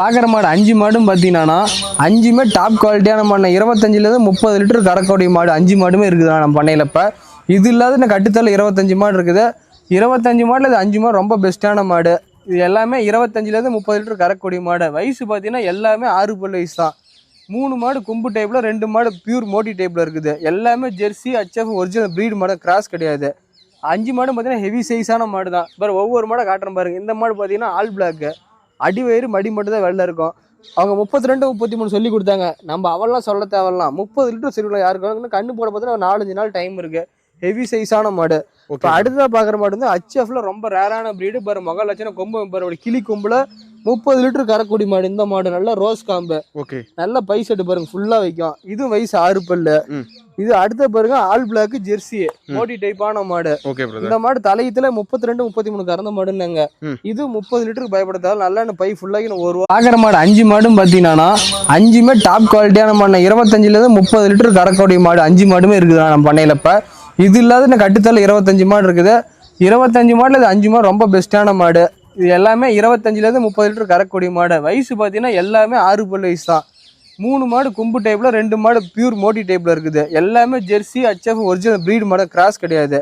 பாக்குற மாடு 5 மாடும் பாத்தீங்கன்னா 5மே டாப் குவாலிட்டியான மாடு. 25 ல இருந்து 30 லிட்டர் கறக்கக்கூடிய மாடு 5 மாடுமே இருக்குதுண்ணா நம்ம பண்ணையில. இப்ப இது இல்லாத இந்த கட்டுத்தல 25 மாடு இருக்குது. 25 மாடுல இது 5 மாடு ரொம்ப பெஸ்ட்டான மாடு. இது எல்லாமே 25 ல இருந்து 30 லிட்டர் கறக்கக்கூடிய மாடு. வயசு பாத்தீங்கன்னா எல்லாமே 6 பல்லு வயசு தான். 3 மாடு கொம்பு டைப்ல, 2 மாடு பியூர் மோட்டி டைப்ல இருக்குது. எல்லாமே ஜெர்சி HF ஒரிஜினல் பிரீட் மாடு, கிராஸ் கிடையாது. 5 மாடும் பாத்தீங்கன்னா ஹெவி சைஸான மாடு தான். பாரு ஒவ்வொரு மாடை காட்டுறேன் பாருங்க. இந்த மாடு பாத்தீங்கன்னா ஆல் பிளாக், அடிவயிறு மடி மட்டும் தான் வெள்ளை இருக்கும். அவங்க 32 33 சொல்லி கொடுத்தாங்க. நம்ம அவெல்லாம் சொல்ல தேவையில்லாம். 30 லிட்டர் சரிவில்லை யாருக்கு கண்ணு போட பார்த்தீங்கன்னா 4-5 நாள் டைம் இருக்கு. ஹெவி சைஸான மாடு. இப்போ அடுத்ததாக பார்க்குற மாடு வந்து HFல ரொம்ப ரேரான பிரீடு. பாரு முக லட்சணம், கொம்பு பாரு கிளி கொம்புல 30 லிட்டர் கறக்கூடிய மாடு. இந்த மாடு நல்ல ரோஸ் காம்பு, நல்ல பை செட்டு பாருங்க ஃபுல்லா வைக்கும். இது வயசு 6 பல்லு. இது அடுத்த பாருங்க ஆல் பிளாக் ஜெர்சி மோட்டி டைப்பான மாடு. இந்த மாடு தலையத்துல 32 33 கறந்த மாடுன்னாங்க. இது 30 லிட்டருக்கு பயப்படுத்தாலும் நல்லா பை ஃபுல்லாகி ஒரு ஆகிற மாடு. 5 மாடும் பாத்தீங்கன்னா 5மே டாப் குவாலிட்டியான மாடு. 25 ல இருந்து 30 லிட்டர் கறக்கக்கூடிய மாடு 5 மாடுமே இருக்குதுண்ணா நம்ம பண்ணையில. இப்ப இது இல்லாத இந்த கட்டுத்தல 25 மாடு இருக்குது. 25 மாடுல இது 5 மாடு ரொம்ப பெஸ்ட்டான மாடு. இது எல்லாமே 25 ல இருந்து 30 லிட்டர் கறக்கக்கூடிய மாடு. வயசு பாத்தீங்கன்னா எல்லாமே 6 பல்லு வயசு தான். 3 மாடு கொம்பு டைப்ல, 2 மாடு பியூர் மோட்டி டைப்ல இருக்குது. எல்லாமே ஜெர்சி HF ஒரிஜினல் பிரீட் மாடு, கிராஸ் கிடையாது.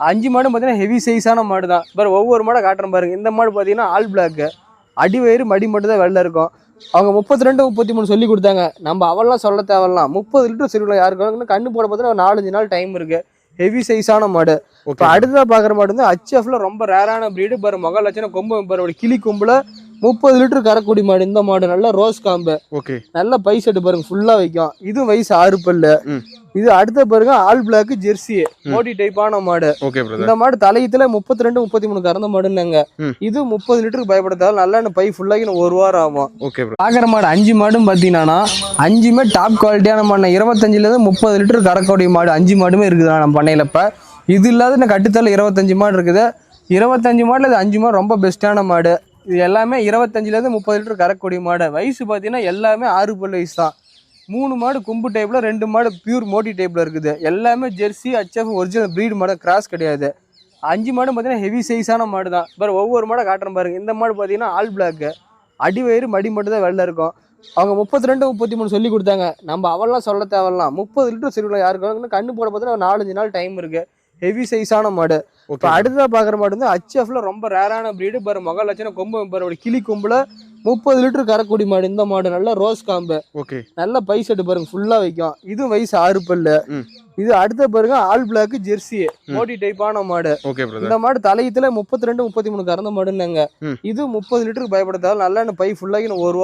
5 மாடும் பாத்தீங்கன்னா ஹெவி சைஸான மாடு தான். பாரு ஒவ்வொரு மாடை காட்டுறேன் பாருங்க. இந்த மாடு பாத்தீங்கன்னா ஆல் பிளாக், அடிவயிறு மடி மட்டும் தான் வெள்ளை இருக்கும். அவங்க 32 33 சொல்லி கொடுத்தாங்க. நம்ம அவெல்லாம் சொல்ல தேவையில்லாம். 30 லிட்டர் சரிவில்லை யாருக்கு கண்ணு போட பார்த்தீங்கன்னா 4-5 நாள் டைம் இருக்கு. ஹெவி சைஸான மாடு. இப்போ அடுத்ததாக பார்க்குற மாடு வந்து HFல ரொம்ப ரேரான பிரீடு. பாரு முக லட்சணம், கொம்பு பாரு கிளி கொம்புல 30 லிட்டர் கறக்கூடிய மாடு. இந்த மாடு நல்ல ரோஸ் காம்பு, நல்ல பை செட்டு பாருங்க ஃபுல்லா வைக்கும். இது வயசு 6 பல்லு. இது அடுத்த பாருங்க ஆல் பிளாக் ஜெர்சி மோட்டி டைப்பான மாடு. இந்த மாடு தலையத்துல 32 33 கறந்த மாடுன்னாங்க. இது 30 லிட்டருக்கு பயப்படுத்தாலும் நல்லா பை ஃபுல்லாகி ஒரு வாரம் ஆகும். பாக்குற மாடு 5 மாடும் பாத்தீங்கன்னா 5மே டாப் குவாலிட்டியான மாடு. 25 ல இருந்து 30 லிட்டர் கறக்கக்கூடிய மாடு 5 மாடுமே இருக்குதுண்ணா நம்ம பண்ணையில. இப்ப இது இல்லாத இந்த கட்டுத்தல 25 மாடு இருக்குது. 25 மாடுல இது 5 மாடு ரொம்ப பெஸ்ட்டான மாடு. இது எல்லாமே 25 ல இருந்து 30 லிட்டர் கறக்கக்கூடிய மாடு. வயசு பாத்தீங்கன்னா எல்லாமே 6 பல்லு வயசு தான். 3 மாடு கொம்பு டைப்ல, 2 மாடு பியூர் மோட்டி டைப்ல இருக்குது. எல்லாமே ஜெர்சி HF ஒரிஜினல் பிரீட் மாடு, கிராஸ் கிடையாது. 5 மாடும் பாத்தீங்கன்னா ஹெவி சைஸான மாடு தான். பாரு ஒவ்வொரு மாடை காட்டுறேன் பாருங்க. இந்த மாடு பாத்தீங்கன்னா ஆல் பிளாக், அடிவயிறு மடி மட்டும் தான் வெள்ளை இருக்கும். அவங்க 32 33 சொல்லி கொடுத்தாங்க. நம்ம அவெல்லாம் சொல்ல தேவையில்லாம். 30 லிட்டர் சரிவில்லை யாருக்கு கண்ணு போட பார்த்தீங்கன்னா 4-5 நாள் டைம் இருக்கு. ஹெவி சைஸான மாடு. இப்போ அடுத்ததாக பார்க்குற மாடு வந்து HFல ரொம்ப ரேரான பிரீடு. பாரு முக லட்சணம், கொம்பு பாரு கிளி கொம்புல 30 லிட்டர் கறக்கூடிய மாடு. இந்த மாடு நல்ல ரோஸ் காம்பு, நல்ல பை செட்டு பாருங்க ஃபுல்லா வைக்கும். இது வயசு 6 பல்லு. இது அடுத்த பாருங்க ஆல் பிளாக் ஜெர்சி மோட்டி டைப்பான மாடு. இந்த மாடு தலையத்துல 32 33 கறந்த மாடுன்னாங்க. இது 30 லிட்டருக்கு பயப்படுத்தாலும் நல்லா பை ஃபுல்லாகி ஒரு